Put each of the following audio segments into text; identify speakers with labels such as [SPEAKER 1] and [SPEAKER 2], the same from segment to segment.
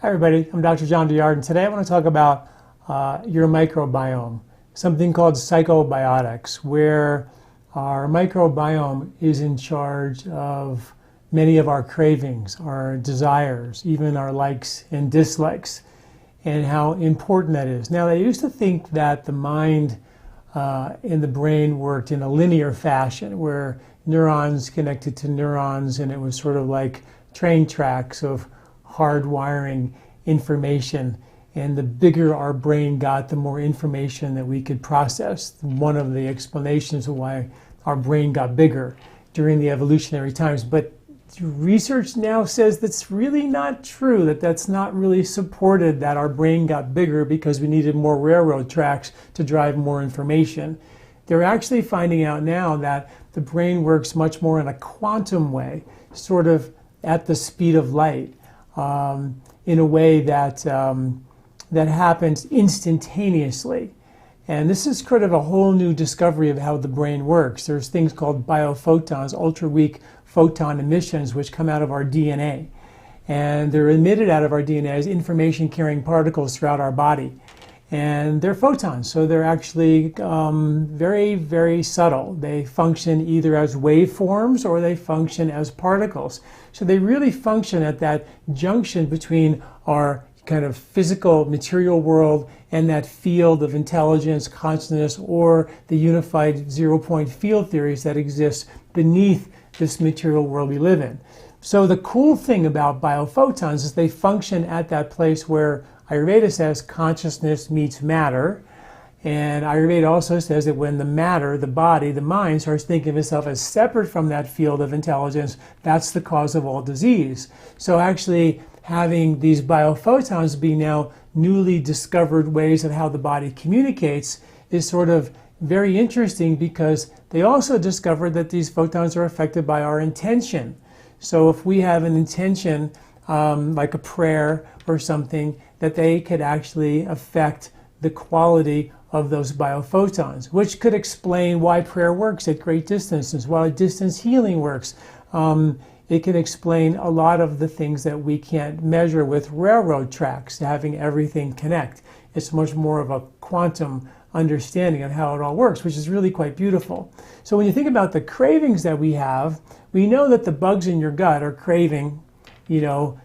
[SPEAKER 1] Hi everybody, I'm Dr. John Douillard, and today I want to talk about your microbiome, something called psychobiotics, where our microbiome is in charge of many of our cravings, our desires, even our likes and dislikes, and how important that is. Now, I used to think that the mind and the brain worked in a linear fashion, where neurons connected to neurons, and it was sort of like train tracks of hardwiring information, and the bigger our brain got, the more information that we could process. One of the explanations of why our brain got bigger during the evolutionary times. But research now says that's really not true, that's not really supported, that our brain got bigger because we needed more railroad tracks to drive more information. They're actually finding out now that the brain works much more in a quantum way, sort of at the speed of light, in a way that that happens instantaneously. And this is kind of a whole new discovery of how the brain works. There's things called biophotons, ultra-weak photon emissions, which come out of our DNA. And they're emitted out of our DNA as information-carrying particles throughout our body. And they're photons, so they're actually very, very subtle. They function either as waveforms or they function as particles. So they really function at that junction between our kind of physical material world and that field of intelligence, consciousness, or the unified zero-point field theories that exist beneath this material world we live in. So the cool thing about biophotons is they function at that place where Ayurveda says consciousness meets matter, and Ayurveda also says that when the matter, the body, the mind starts thinking of itself as separate from that field of intelligence, that's the cause of all disease. So actually having these biophotons be now newly discovered ways of how the body communicates is sort of very interesting, because they also discovered that these photons are affected by our intention. So if we have an intention, like a prayer or something, that they could actually affect the quality of those biophotons, which could explain why prayer works at great distances, why distance healing works. It can explain a lot of the things that we can't measure with railroad tracks, having everything connect. It's much more of a quantum understanding of how it all works, which is really quite beautiful. So when you think about the cravings that we have, we know that the bugs in your gut are craving,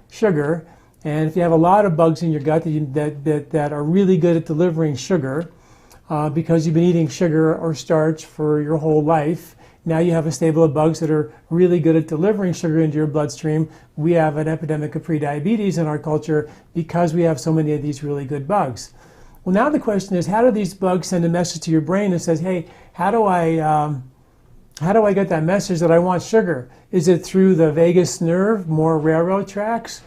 [SPEAKER 1] sugar. And if you have a lot of bugs in your gut that are really good at delivering sugar, because you've been eating sugar or starch for your whole life, now you have a stable of bugs that are really good at delivering sugar into your bloodstream. We have an epidemic of prediabetes in our culture because we have so many of these really good bugs. Well, now the question is, how do these bugs send a message to your brain that says, hey, how do I get that message that I want sugar? Is it through the vagus nerve, more railroad tracks?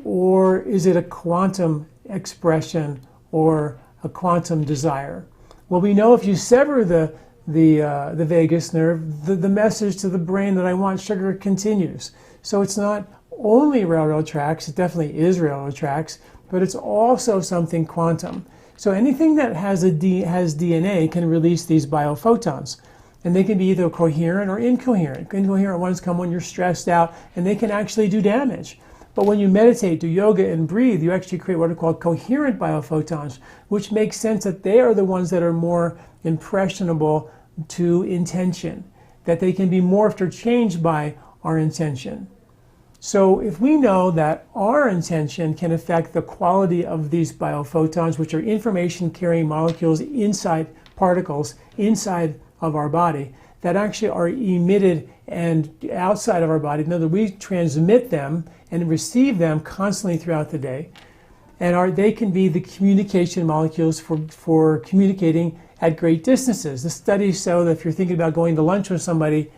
[SPEAKER 1] Or is it a quantum expression or a quantum desire? Well, we know if you sever the vagus nerve, the message to the brain that I want sugar continues. So it's not only railroad tracks, it definitely is railroad tracks, but it's also something quantum. So anything that has DNA can release these biophotons. And they can be either coherent or incoherent. Incoherent ones come when you're stressed out, and they can actually do damage. But when you meditate, do yoga, and breathe, you actually create what are called coherent biophotons, which makes sense that they are the ones that are more impressionable to intention, that they can be morphed or changed by our intention. So if we know that our intention can affect the quality of these biophotons, which are information-carrying molecules inside particles inside of our body, that actually are emitted and outside of our body. In other words, we transmit them and receive them constantly throughout the day. And they can be the communication molecules for communicating at great distances. The studies show that if you're thinking about going to lunch with somebody,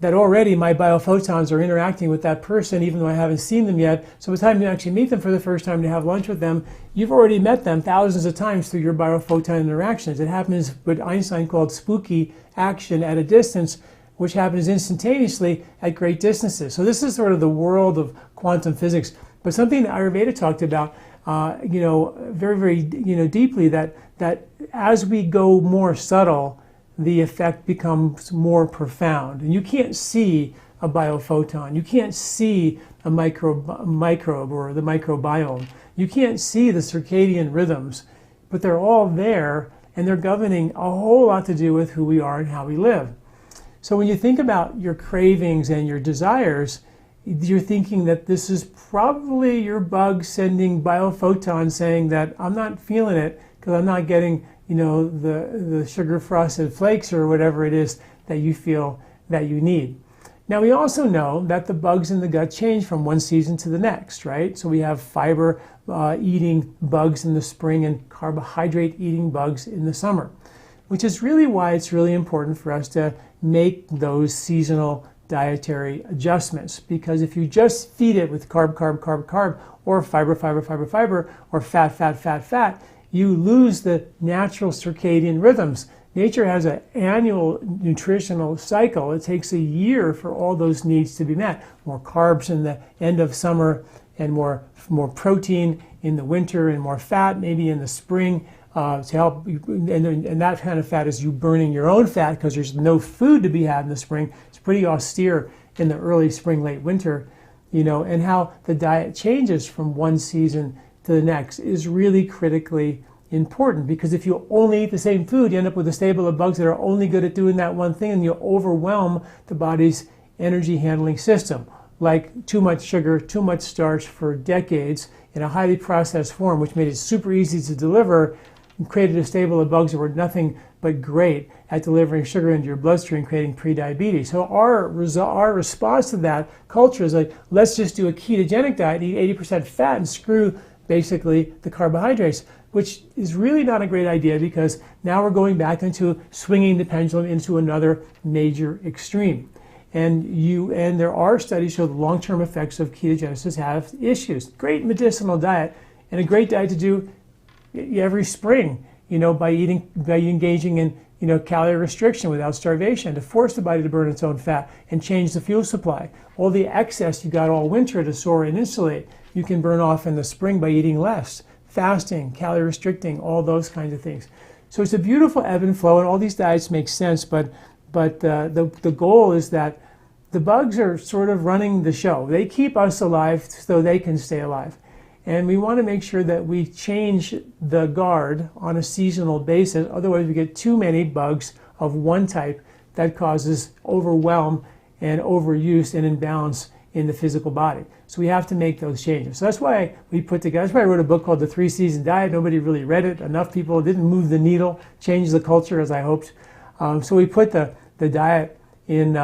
[SPEAKER 1] that already my biophotons are interacting with that person, even though I haven't seen them yet. So by the time you actually meet them for the first time to have lunch with them, you've already met them thousands of times through your biophoton interactions. It happens what Einstein called spooky action at a distance, which happens instantaneously at great distances. So this is sort of the world of quantum physics. But something that Ayurveda talked about, very, very, deeply, that as we go more subtle, the effect becomes more profound. And you can't see a biophoton. You can't see a microbe or the microbiome. You can't see the circadian rhythms, but they're all there, and they're governing a whole lot to do with who we are and how we live. So when you think about your cravings and your desires, you're thinking that this is probably your bug sending biophotons saying that I'm not feeling it because I'm not getting, the sugar frosted flakes or whatever it is that you feel that you need. Now we also know that the bugs in the gut change from one season to the next, right? So we have fiber eating bugs in the spring and carbohydrate eating bugs in the summer, which is really why it's really important for us to make those seasonal dietary adjustments. Because if you just feed it with carb, or fiber, or fat, you lose the natural circadian rhythms. Nature has an annual nutritional cycle. It takes a year for all those needs to be met. More carbs in the end of summer, and more protein in the winter, and more fat maybe in the spring to help. And that kind of fat is you burning your own fat because there's no food to be had in the spring. It's pretty austere in the early spring, late winter, and how the diet changes from one season to the next is really critically important, because if you only eat the same food, you end up with a stable of bugs that are only good at doing that one thing, and you overwhelm the body's energy handling system, like too much sugar, too much starch for decades in a highly processed form, which made it super easy to deliver, and created a stable of bugs that were nothing but great at delivering sugar into your bloodstream, creating prediabetes. So our response to that culture is like, let's just do a ketogenic diet, eat 80% fat, and screw basically the carbohydrates, which is really not a great idea, because now we're going back into swinging the pendulum into another major extreme. And there are studies show the long-term effects of ketogenesis have issues. Great medicinal diet, and a great diet to do every spring, by engaging in calorie restriction without starvation, to force the body to burn its own fat and change the fuel supply. All the excess you got all winter to store and insulate, you can burn off in the spring by eating less, fasting, calorie restricting, all those kinds of things. So it's a beautiful ebb and flow, and all these diets make sense, but the goal is that the bugs are sort of running the show. They keep us alive so they can stay alive. And we want to make sure that we change the guard on a seasonal basis. Otherwise, we get too many bugs of one type that causes overwhelm and overuse and imbalance in the physical body. So we have to make those changes. So that's why that's why I wrote a book called The 3-Season Diet. Nobody really read it. Enough people didn't move the needle, change the culture as I hoped. So we put the diet in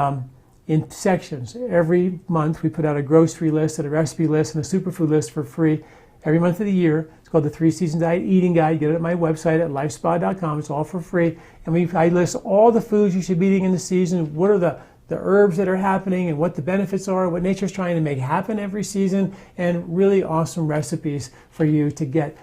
[SPEAKER 1] sections. Every month we put out a grocery list and a recipe list and a superfood list for free every month of the year. It's called the 3-Season Diet Eating Guide. Get it at my website at lifespa.com. It's all for free. And I list all the foods you should be eating in the season, what are the herbs that are happening and what the benefits are, what nature's trying to make happen every season, and really awesome recipes for you to get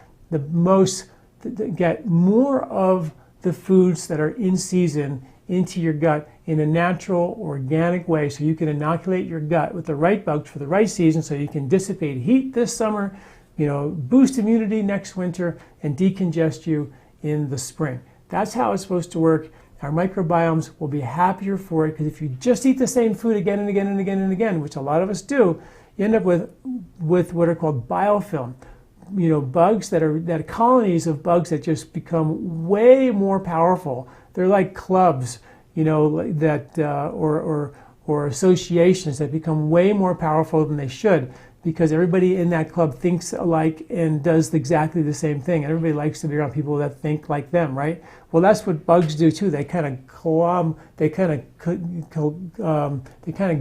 [SPEAKER 1] more of the foods that are in season into your gut in a natural, organic way, so you can inoculate your gut with the right bugs for the right season, so you can dissipate heat this summer, boost immunity next winter, and decongest you in the spring. That's how it's supposed to work. Our microbiomes will be happier for it, because if you just eat the same food again and again and again and again, which a lot of us do, you end up with what are called biofilm. Bugs that are colonies of bugs that just become way more powerful. They're like clubs, or associations that become way more powerful than they should, because everybody in that club thinks alike and does exactly the same thing. Everybody likes to be around people that think like them, right? Well, that's what bugs do too. They kind of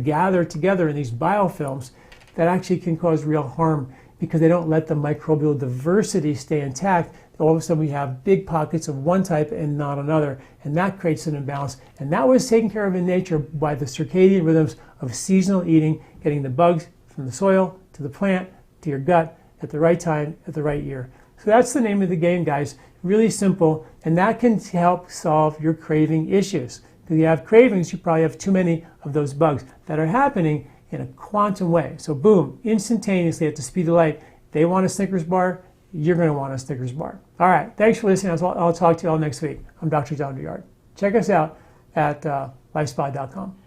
[SPEAKER 1] gather together in these biofilms that actually can cause real harm, because they don't let the microbial diversity stay intact. All of a sudden we have big pockets of one type and not another, and that creates an imbalance. And that was taken care of in nature by the circadian rhythms of seasonal eating, getting the bugs from the soil to the plant to your gut at the right time, at the right year. So that's the name of the game, guys. Really simple, and that can help solve your craving issues. If you have cravings, you probably have too many of those bugs that are happening in a quantum way. So boom, instantaneously at the speed of light, they want a Snickers bar, you're going to want a Snickers bar. All right, thanks for listening. I'll talk to you all next week. I'm Dr. John Douillard. Check us out at lifespa.com.